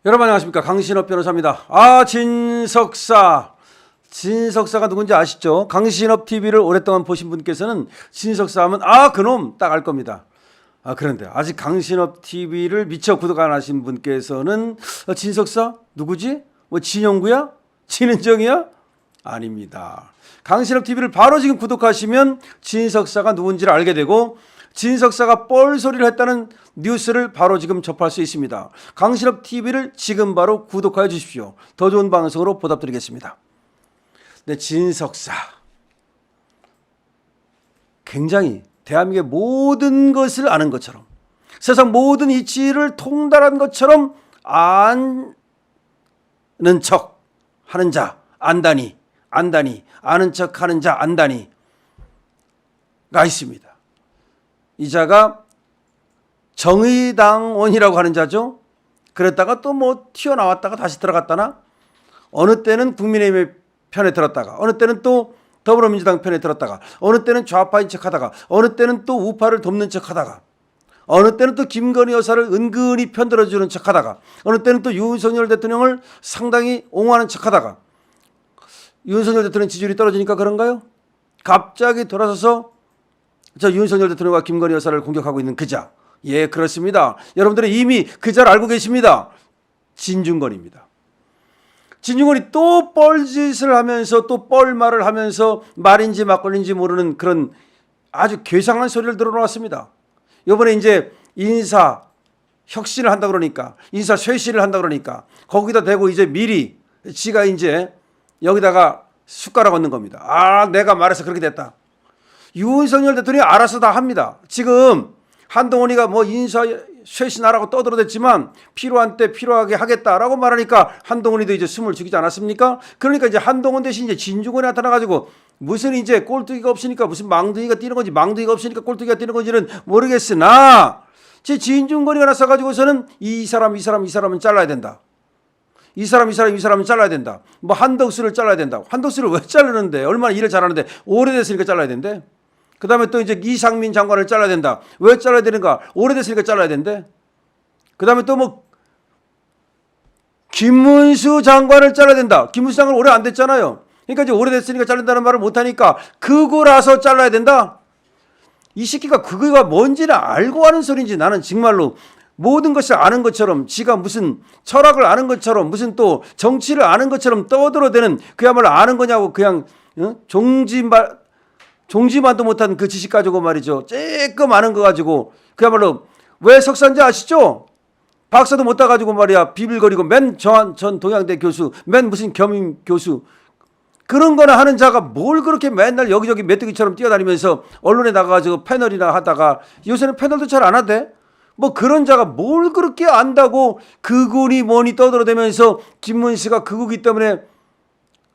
여러분 안녕하십니까, 강신업 변호사입니다. 진석사가 누군지 아시죠? 강신업 TV를 오랫동안 보신 분께서는 진석사 하면 그놈 딱 알 겁니다. 그런데 아직 강신업 TV를 미처 구독 안 하신 분께서는 진석사 누구지? 뭐 진영구야? 진은정이야? 아닙니다. 강신업 TV를 바로 지금 구독하시면 진석사가 누군지를 알게 되고 진석사가 뻘소리를 했다는 뉴스를 바로 지금 접할 수 있습니다. 강신업 TV를 지금 바로 구독하여 주십시오. 더 좋은 방송으로 보답드리겠습니다. 네, 진석사 굉장히 대한민국의 모든 것을 아는 것처럼, 세상 모든 이치를 통달한 것처럼 아는 척 하는 자, 안다니, 아는 척 하는 자, 안다니가 있습니다. 이 자가 정의당원이라고 하는 자죠. 그랬다가 또 뭐 튀어나왔다가 다시 들어갔다나, 어느 때는 국민의힘의 편에 들었다가, 어느 때는 또 더불어민주당 편에 들었다가, 어느 때는 좌파인 척하다가, 어느 때는 또 우파를 돕는 척하다가, 어느 때는 또 김건희 여사를 은근히 편들어주는 척하다가, 어느 때는 또 윤석열 대통령을 상당히 옹호하는 척하다가, 윤석열 대통령 지지율이 떨어지니까 그런가요? 갑자기 돌아서서 저 윤석열 대통령과 김건희 여사를 공격하고 있는 그자. 예, 그렇습니다. 여러분들은 이미 그자를 알고 계십니다. 진중권입니다. 진중권이 또 뻘짓을 하면서 또 뻘말을 하면서 말인지 막걸리인지 모르는 그런 아주 괴상한 소리를 들어놓았습니다. 이번에 이제 인사 혁신을 한다 그러니까, 인사 쇄신을 한다 그러니까 거기다 대고 이제 미리 지가 이제 여기다가 숟가락 얹는 겁니다. 내가 말해서 그렇게 됐다. 윤석열 대통령이 알아서 다 합니다. 지금 한동훈이가 뭐 인사 쇄신하라고 떠들어댔지만 필요한 때 필요하게 하겠다라고 말하니까 한동훈이도 이제 숨을 죽이지 않았습니까? 그러니까 이제 한동훈 대신 이제 진중권이 나타나가지고 무슨 이제 꼴뚜기가 없으니까 무슨 망둥이가 뛰는 건지, 망둥이가 없으니까 꼴뚜기가 뛰는 건지는 모르겠으나 제 진중권이가 나서가지고서는 이 사람은 잘라야 된다. 이 사람은 잘라야 된다. 뭐 한덕수를 잘라야 된다. 한덕수를 왜 자르는데? 얼마나 일을 잘하는데 오래됐으니까 잘라야 된대. 그 다음에 또 이제 이상민 장관을 잘라야 된다. 왜 잘라야 되는가? 오래됐으니까 잘라야 된대. 그 다음에 또 뭐 김문수 장관을 잘라야 된다. 김문수 장관 오래 안 됐잖아요. 그러니까 이제 오래됐으니까 자른다는 말을 못하니까 그거라서 잘라야 된다. 이 새끼가 그거가 뭔지는 알고 하는 소리인지 나는 정말로 모든 것을 아는 것처럼, 지가 무슨 철학을 아는 것처럼, 무슨 또 정치를 아는 것처럼 떠들어대는, 그야말로 아는 거냐고 그냥 종지만도 못한 그 지식 가지고 말이죠. 쬐끔 아는 거 가지고 그야말로 왜 석사인지 아시죠? 박사도 못 따가지고 말이야 비빌거리고 맨 전 동양대 교수, 맨 무슨 겸임 교수, 그런 거나 하는 자가 뭘 그렇게 맨날 여기저기 메뚜기처럼 뛰어다니면서 언론에 나가가지고 패널이나 하다가, 요새는 패널도 잘 안 하대. 뭐 그런 자가 뭘 그렇게 안다고 그군이 뭐니 떠들어대면서 김문수가 그거기 때문에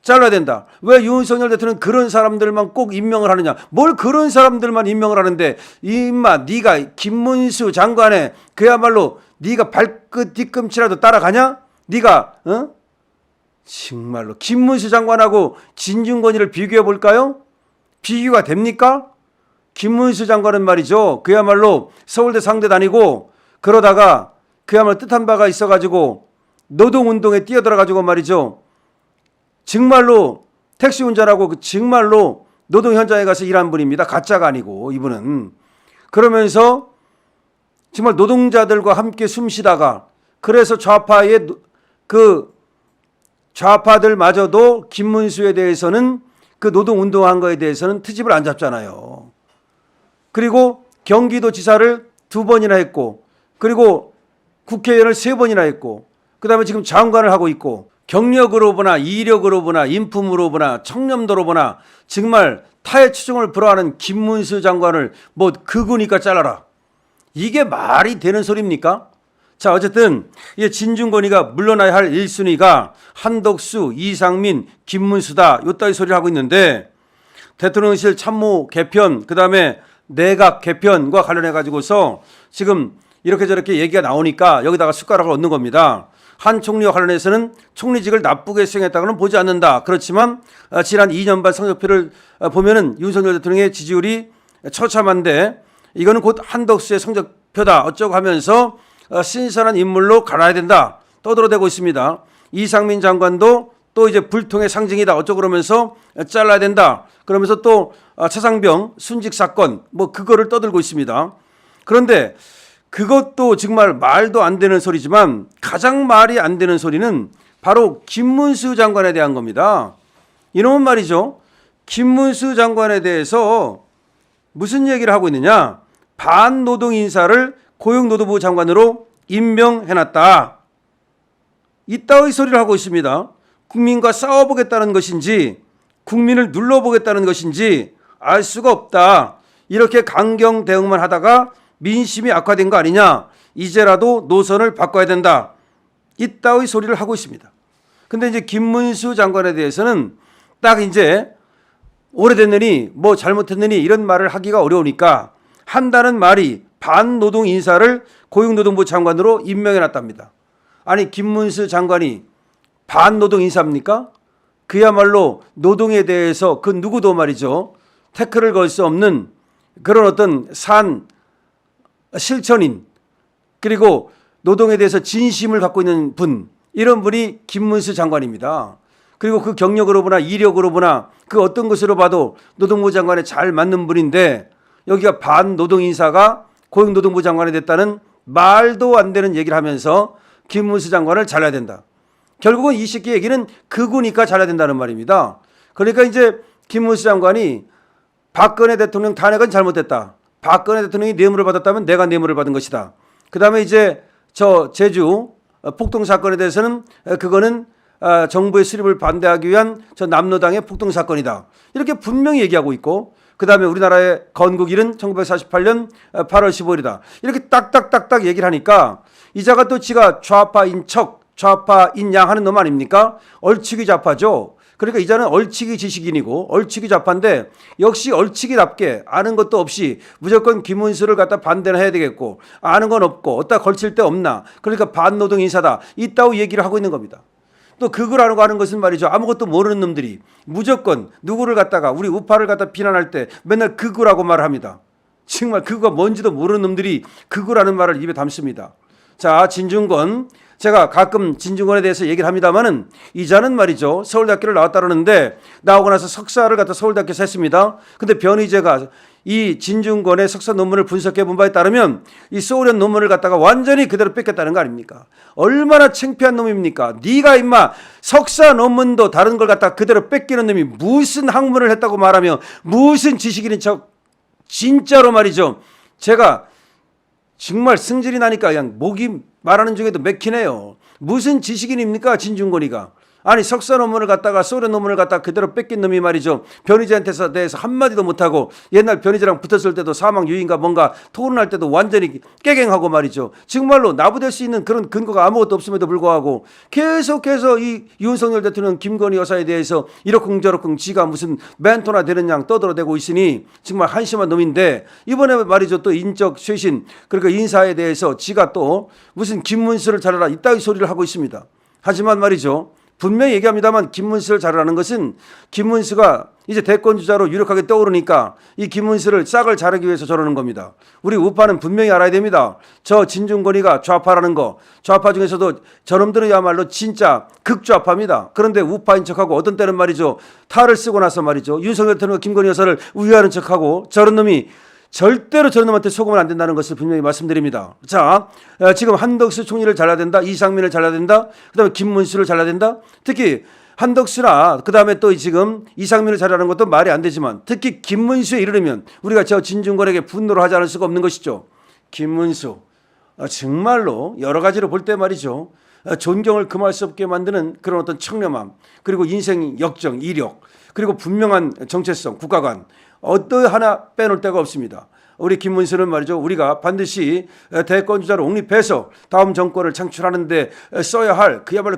잘라야 된다. 왜 윤석열 대통령은 그런 사람들만 꼭 임명을 하느냐. 뭘 그런 사람들만 임명을 하는데, 임마 네가 김문수 장관의 그야말로 네가 발끝 뒤꿈치라도 따라가냐? 네가 정말로 김문수 장관하고 진중권이를 비교해 볼까요? 비교가 됩니까? 김문수 장관은 말이죠, 그야말로 서울대 상대 다니고 그러다가 그야말로 뜻한 바가 있어가지고 노동운동에 뛰어들어가지고 말이죠, 정말로 택시 운전하고 정말로 노동 현장에 가서 일한 분입니다. 가짜가 아니고 이분은. 그러면서 정말 노동자들과 함께 숨쉬다가, 그래서 좌파들마저도 김문수에 대해서는, 그 노동운동한 거에 대해서는 트집을 안 잡잖아요. 그리고 경기도지사를 2번이나 했고, 그리고 국회의원을 3번이나 했고, 그 다음에 지금 장관을 하고 있고, 경력으로 보나 이력으로 보나 인품으로 보나 청렴도로 보나 정말 타의 추종을 불허하는 김문수 장관을 뭐 그거니까 잘라라. 이게 말이 되는 소리입니까? 자, 어쨌든 이 진중권이가 물러나야 할 1순위가 한덕수, 이상민, 김문수다, 요따위 소리를 하고 있는데, 대통령실 참모 개편, 그 다음에 내각 개편과 관련해 가지고서 지금 이렇게 저렇게 얘기가 나오니까 여기다가 숟가락을 얹는 겁니다. 한 총리와 관련해서는 총리직을 나쁘게 수행했다고는 보지 않는다. 그렇지만 지난 2년 반 성적표를 보면은 윤석열 대통령의 지지율이 처참한데, 이거는 곧 한덕수의 성적표다 어쩌고 하면서 신선한 인물로 갈아야 된다. 떠들어대고 있습니다. 이상민 장관도 또 이제 불통의 상징이다 어쩌고 그러면서 잘라야 된다. 그러면서 또 차상병 순직 사건 뭐 그거를 떠들고 있습니다. 그런데 그것도 정말 말도 안 되는 소리지만 가장 말이 안 되는 소리는 바로 김문수 장관에 대한 겁니다. 이놈은 말이죠. 김문수 장관에 대해서 무슨 얘기를 하고 있느냐. 반노동 인사를 고용노동부 장관으로 임명해놨다. 이따위 소리를 하고 있습니다. 국민과 싸워보겠다는 것인지 국민을 눌러보겠다는 것인지 알 수가 없다. 이렇게 강경 대응만 하다가 민심이 악화된 거 아니냐. 이제라도 노선을 바꿔야 된다. 이따위 소리를 하고 있습니다. 근데 이제 김문수 장관에 대해서는 딱 이제 오래됐느니 뭐 잘못했느니 이런 말을 하기가 어려우니까 한다는 말이 반노동 인사를 고용노동부 장관으로 임명해놨답니다. 아니 김문수 장관이 반노동 인사입니까? 그야말로 노동에 대해서 그 누구도 말이죠. 태클을 걸 수 없는 그런 어떤 실천인 그리고 노동에 대해서 진심을 갖고 있는 분 이런 분이 김문수 장관입니다. 그리고 그 경력으로 보나 이력으로 보나 그 어떤 것으로 봐도 노동부 장관에 잘 맞는 분인데 여기가 반노동 인사가 고용노동부 장관이 됐다는 말도 안 되는 얘기를 하면서 김문수 장관을 잘라야 된다. 결국은 이 새끼 얘기는 극우니까 잘라야 된다는 말입니다. 그러니까 이제 김문수 장관이 박근혜 대통령 탄핵은 잘못됐다. 박근혜 대통령이 뇌물을 받았다면 내가 뇌물을 받은 것이다. 그 다음에 이제 저 제주 폭동 사건에 대해서는 그거는 정부의 수립을 반대하기 위한 저 남로당의 폭동 사건이다. 이렇게 분명히 얘기하고 있고 그 다음에 우리나라의 건국일은 1948년 8월 15일이다. 이렇게 딱딱딱딱 얘기를 하니까 이자가 또 지가 좌파인 척 좌파인 양 하는 놈 아닙니까? 얼치기 좌파죠. 그러니까 이자는 얼치기 지식인이고 얼치기 좌파인데 역시 얼치기답게 아는 것도 없이 무조건 김문수를 갖다 반대는 해야 되겠고 아는 건 없고 어디다 걸칠 데 없나. 그러니까 반노동 인사다. 이따위 얘기를 하고 있는 겁니다. 또 극우라고 하는 것은 말이죠. 아무것도 모르는 놈들이 무조건 누구를 갖다가 우리 우파를 갖다 비난할 때 맨날 극우라고 말을 합니다. 정말 극우가 뭔지도 모르는 놈들이 극우라는 말을 입에 담습니다. 자, 진중권. 제가 가끔 진중권에 대해서 얘기를 합니다만은 이자는 말이죠. 서울대학교를 나왔다 그러는데 나오고 나서 석사를 갖다 서울대학교에서 했습니다. 근데 변희재가 이 진중권의 석사 논문을 분석해 본 바에 따르면 이 소련 논문을 갖다가 완전히 그대로 뺏겼다는 거 아닙니까? 얼마나 창피한 놈입니까? 네가 임마 석사 논문도 다른 걸 갖다가 그대로 뺏기는 놈이 무슨 학문을 했다고 말하며 무슨 지식인인 척 진짜로 말이죠. 제가 정말 승질이 나니까 그냥 목이 말하는 중에도 맥히네요. 무슨 지식인입니까 진중권이가. 아니 석사 논문을 갖다가 소련 논문을 갖다가 그대로 뺏긴 놈이 말이죠. 변희재한테 대해서 한마디도 못하고 옛날 변희재랑 붙었을 때도 사망 유인가 뭔가 토론할 때도 완전히 깨갱하고 말이죠. 정말로 나부될 수 있는 그런 근거가 아무것도 없음에도 불구하고 계속해서 이 윤석열 대통령 김건희 여사에 대해서 이러쿵저러쿵 지가 무슨 멘토나 되는 양 떠들어대고 있으니 정말 한심한 놈인데 이번에 말이죠. 또 인적 쇄신 그러니까 인사에 대해서 지가 또 무슨 김문수를 잘라라 이따위 소리를 하고 있습니다. 하지만 말이죠. 분명히 얘기합니다만 김문수를 자르라는 것은 김문수가 이제 대권주자로 유력하게 떠오르니까 이 김문수를 싹을 자르기 위해서 저러는 겁니다. 우리 우파는 분명히 알아야 됩니다. 저 진중권이가 좌파라는 거. 좌파 중에서도 저놈들은야말로 진짜 극좌파입니다. 그런데 우파인 척하고 어떤 때는 말이죠. 탈을 쓰고 나서 말이죠. 윤석열 대통령과 김건희 여사를 우회하는 척하고 저런 놈이 절대로 저런 놈한테 속으면 안 된다는 것을 분명히 말씀드립니다. 자, 지금 한덕수 총리를 잘라야 된다. 이상민을 잘라야 된다. 그다음에 김문수를 잘라야 된다. 특히 한덕수나 그다음에 또 지금 이상민을 잘라는 것도 말이 안 되지만 특히 김문수에 이르면 우리가 저 진중권에게 분노를 하지 않을 수가 없는 것이죠. 김문수 정말로 여러 가지로 볼 때 말이죠. 존경을 금할 수 없게 만드는 그런 어떤 청렴함 그리고 인생 역정, 이력 그리고 분명한 정체성, 국가관 어떠 하나 빼놓을 데가 없습니다. 우리 김문수는 말이죠. 우리가 반드시 대권주자로 옹립해서 다음 정권을 창출하는 데 써야 할 그야말로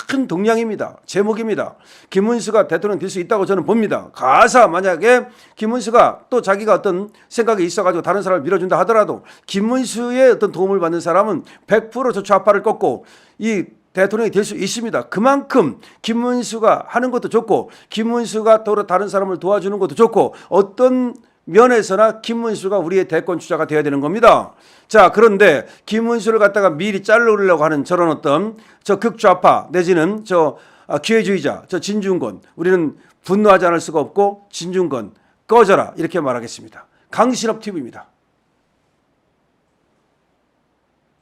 큰 동량입니다. 제목입니다. 김문수가 대통령 될 수 있다고 저는 봅니다. 가사 만약에 김문수가 또 자기가 어떤 생각이 있어가지고 다른 사람을 밀어준다 하더라도 김문수의 어떤 도움을 받는 사람은 100% 저 좌파를 꺾고 이 대통령이 될 수 있습니다. 그만큼 김문수가 하는 것도 좋고 김문수가 또 다른 사람을 도와주는 것도 좋고 어떤 면에서나 김문수가 우리의 대권 주자가 되어야 되는 겁니다. 자, 그런데 김문수를 갖다가 미리 자르려고 하는 저런 어떤 저 극좌파 내지는 저 기회주의자, 저 진중권, 우리는 분노하지 않을 수가 없고 진중권 꺼져라 이렇게 말하겠습니다. 강신업 TV입니다.